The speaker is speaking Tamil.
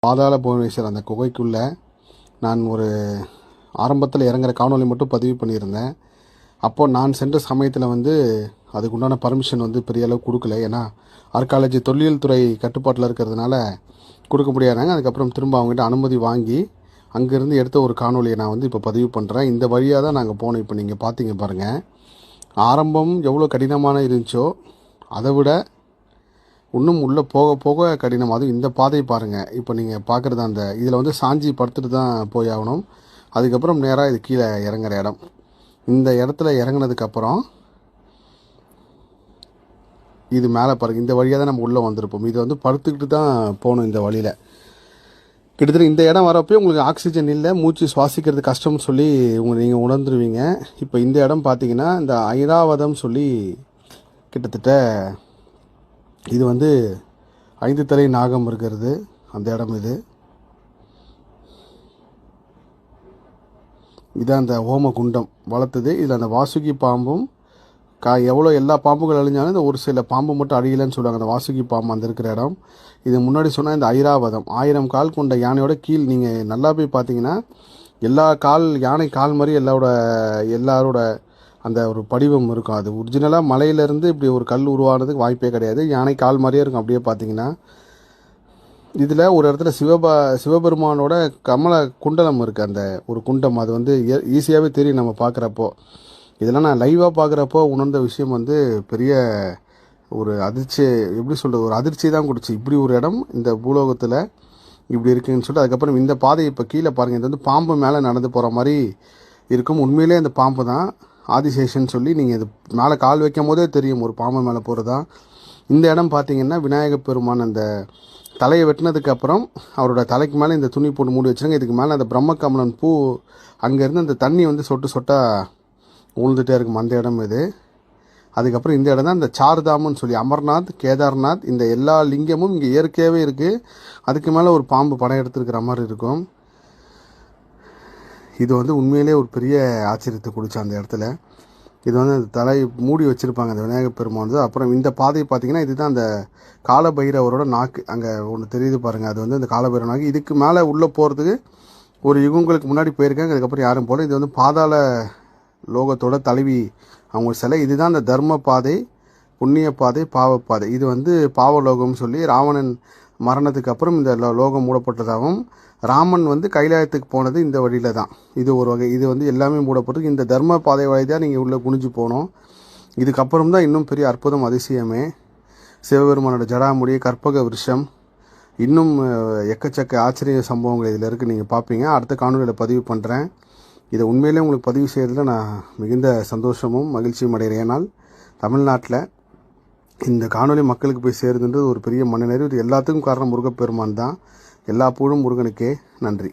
பாதாள புவனேஸ்வர் அந்த குகைக்குள்ளே நான் ஒரு ஆரம்பத்தில் இறங்குற காணொலி மட்டும் பதிவு பண்ணியிருந்தேன். அப்போது நான் சென்ற சமயத்தில் அதுக்குண்டான பர்மிஷன் பெரிய அளவு கொடுக்கல. ஏன்னா ஆர்காலஜி தொல்லியல் துறை கட்டுப்பாட்டில் இருக்கிறதுனால கொடுக்க முடியாதாங்க. அதுக்கப்புறம் திரும்ப அவங்ககிட்ட அனுமதி வாங்கி அங்கேருந்து எடுத்த ஒரு காணொலியை நான் இப்போ பதிவு பண்ணுறேன். இந்த வழியாக தான் நாங்கள் போனோம். இப்போ நீங்கள் பார்த்தீங்க பாருங்கள், ஆரம்பம் எவ்வளோ கடினமான இருந்துச்சோ அதை விட இன்னும் உள்ளே போக போக கடினம். அதுவும் இந்த பாதை பாருங்கள். இப்போ நீங்கள் பார்க்குறது அந்த இதில் சாஞ்சி படுத்துட்டு தான் போய் ஆகணும். அதுக்கப்புறம் நேராக இது கீழே இறங்குற இடம். இந்த இடத்துல இறங்கினதுக்கப்புறம் இது மேலே பாருங்கள். இந்த வழியாக தான் நம்ம உள்ளே வந்திருப்போம். இது படுத்துக்கிட்டு தான் போகணும் இந்த வழியில். கிட்டத்தட்ட இந்த இடம் வரப்போ உங்களுக்கு ஆக்சிஜன் இல்லை, மூச்சு சுவாசிக்கிறது கஷ்டம்னு சொல்லி நீங்கள் உணர்ந்துருவீங்க. இப்போ இந்த இடம் பார்த்தீங்கன்னா இந்த ஐராவதம் சொல்லி கிட்டத்தட்ட இது 5 தலை நாகம் இருக்கிறது அந்த இடம். இதான் அந்த ஹோம குண்டம் வளர்த்தது. இதில் அந்த வாசுகி பாம்பும் எவ்வளோ எல்லா பாம்புகள் அழிஞ்சாலும் இந்த ஒரு சில பாம்பு மட்டும் அழியலைன்னு சொல்லுவாங்க. அந்த வாசுகி பாம்பு அந்த இருக்கிற இடம். இது முன்னாடி சொன்னால் இந்த ஐராவதம் 1000 கால் கொண்ட யானையோட கீழ் நீங்கள் நல்லா போய் பார்த்தீங்கன்னா எல்லா யானை கால் மாதிரி எல்லாரோட அந்த ஒரு படிவம் இருக்கும். அது ஒரிஜினலாக மலையிலேருந்து இப்படி ஒரு கல் உருவானதுக்கு வாய்ப்பே கிடையாது. யானை கால் மாதிரியே இருக்கும். அப்படியே பார்த்தீங்கன்னா இதில் ஒரு இடத்துல சிவபெருமானோட கமல குண்டலம் இருக்குது. அந்த ஒரு குண்டம் அது ஈஸியாகவே தெரியும் நம்ம பார்க்குறப்போ. இதெல்லாம் நான் லைவாக பார்க்குறப்போ உணர்ந்த விஷயம் பெரிய ஒரு அதிர்ச்சி, எப்படி சொல்கிறது, ஒரு அதிர்ச்சி தான் கொடுச்சு. இப்படி ஒரு இடம் இந்த பூலோகத்தில் இப்படி இருக்குன்னு சொல்லிட்டு அதுக்கப்புறம் இந்த பாதை இப்போ கீழே பாருங்கள். இது பாம்பு மேலே நடந்து போகிற மாதிரி இருக்கும். உண்மையிலே அந்த பாம்பு தான் ஆதிசேஷன் சொல்லி நீங்கள் இது மேலே கால் வைக்கும் போதே தெரியும் ஒரு பாம்பு மேலே போகிறதா. இந்த இடம் பார்த்தீங்கன்னா விநாயக பெருமான் அந்த தலையை வெட்டினதுக்கப்புறம் அவரோட தலைக்கு மேலே இந்த துணி போட்டு மூடி வச்சுருங்க. இதுக்கு மேலே அந்த பிரம்மகமலன் பூ அங்கேருந்து அந்த தண்ணி சொட்டு சொட்டாக உழுந்துகிட்டே இருக்கும் அந்த இடம் இது. அதுக்கப்புறம் இந்த இடம் தான் இந்த சார்தாமன்னு சொல்லி அமர்நாத், கேதார்நாத், இந்த எல்லா லிங்கமும் இங்கே இயற்கையாகவே இருக்குது. அதுக்கு மேலே ஒரு பாம்பு படம் எடுத்துருக்கிற மாதிரி இருக்கும். இது உண்மையிலே ஒரு பெரிய ஆச்சரியத்தை கொடுச்சு அந்த இடத்துல. இது அந்த தலை மூடி வச்சுருப்பாங்க அந்த விநாயகர் பெருமான். அப்புறம் இந்த பாதை பார்த்திங்கன்னா இதுதான் அந்த காலபைரவரோட நாக்கு. அங்கே ஒன்று தெரியுது பாருங்கள். அது அந்த காலபைரவ நாக்கு. இதுக்கு மேலே உள்ளே போகிறதுக்கு ஒரு யுகங்களுக்கு முன்னாடி போயிருக்காங்க. அதுக்கப்புறம் யாரும் போகல. இது பாதாள லோகத்தோட தலைவி அவங்க சிலை. இதுதான் அந்த தர்ம பாதை, புண்ணிய பாதை, பாவப்பாதை. இது பாவலோகம்னு சொல்லி ராவணன் மரணத்துக்கு அப்புறம் இந்த லோகம் மூடப்பட்டதாகவும் ராமன் கைலாயத்துக்கு போனது இந்த வழியில் தான். இது ஒரு வகை. இது எல்லாமே மூடப்பட்டிருக்கு. இந்த தர்ம பாதை வழி தான் நீங்கள் உள்ளே குனிஞ்சு போகணும். இதுக்கப்புறம் தான் இன்னும் பெரிய அற்புதம் அதிசயமே. சிவபெருமானோட ஜடாமுடி, கற்பக விருஷம், இன்னும் எக்கச்சக்க ஆச்சரிய சம்பவங்கள் இதில் இருக்குது. நீங்கள் பார்ப்பீங்க. அடுத்த காணொலியில் பதிவு பண்ணுறேன். இதை உண்மையிலே உங்களுக்கு பதிவு செய்கிறதுல நான் மிகுந்த சந்தோஷமும் மகிழ்ச்சியும் அடைகிறேன். ஏன்னால் தமிழ்நாட்டில் இந்த காணொலி மக்களுக்கு போய் சேருதுன்றது ஒரு பெரிய மனநிறைவு. இது எல்லாத்துக்கும் காரணம் முருகப்பெருமான் தான். எல்லா புகழும் முருகனுக்கே. நன்றி.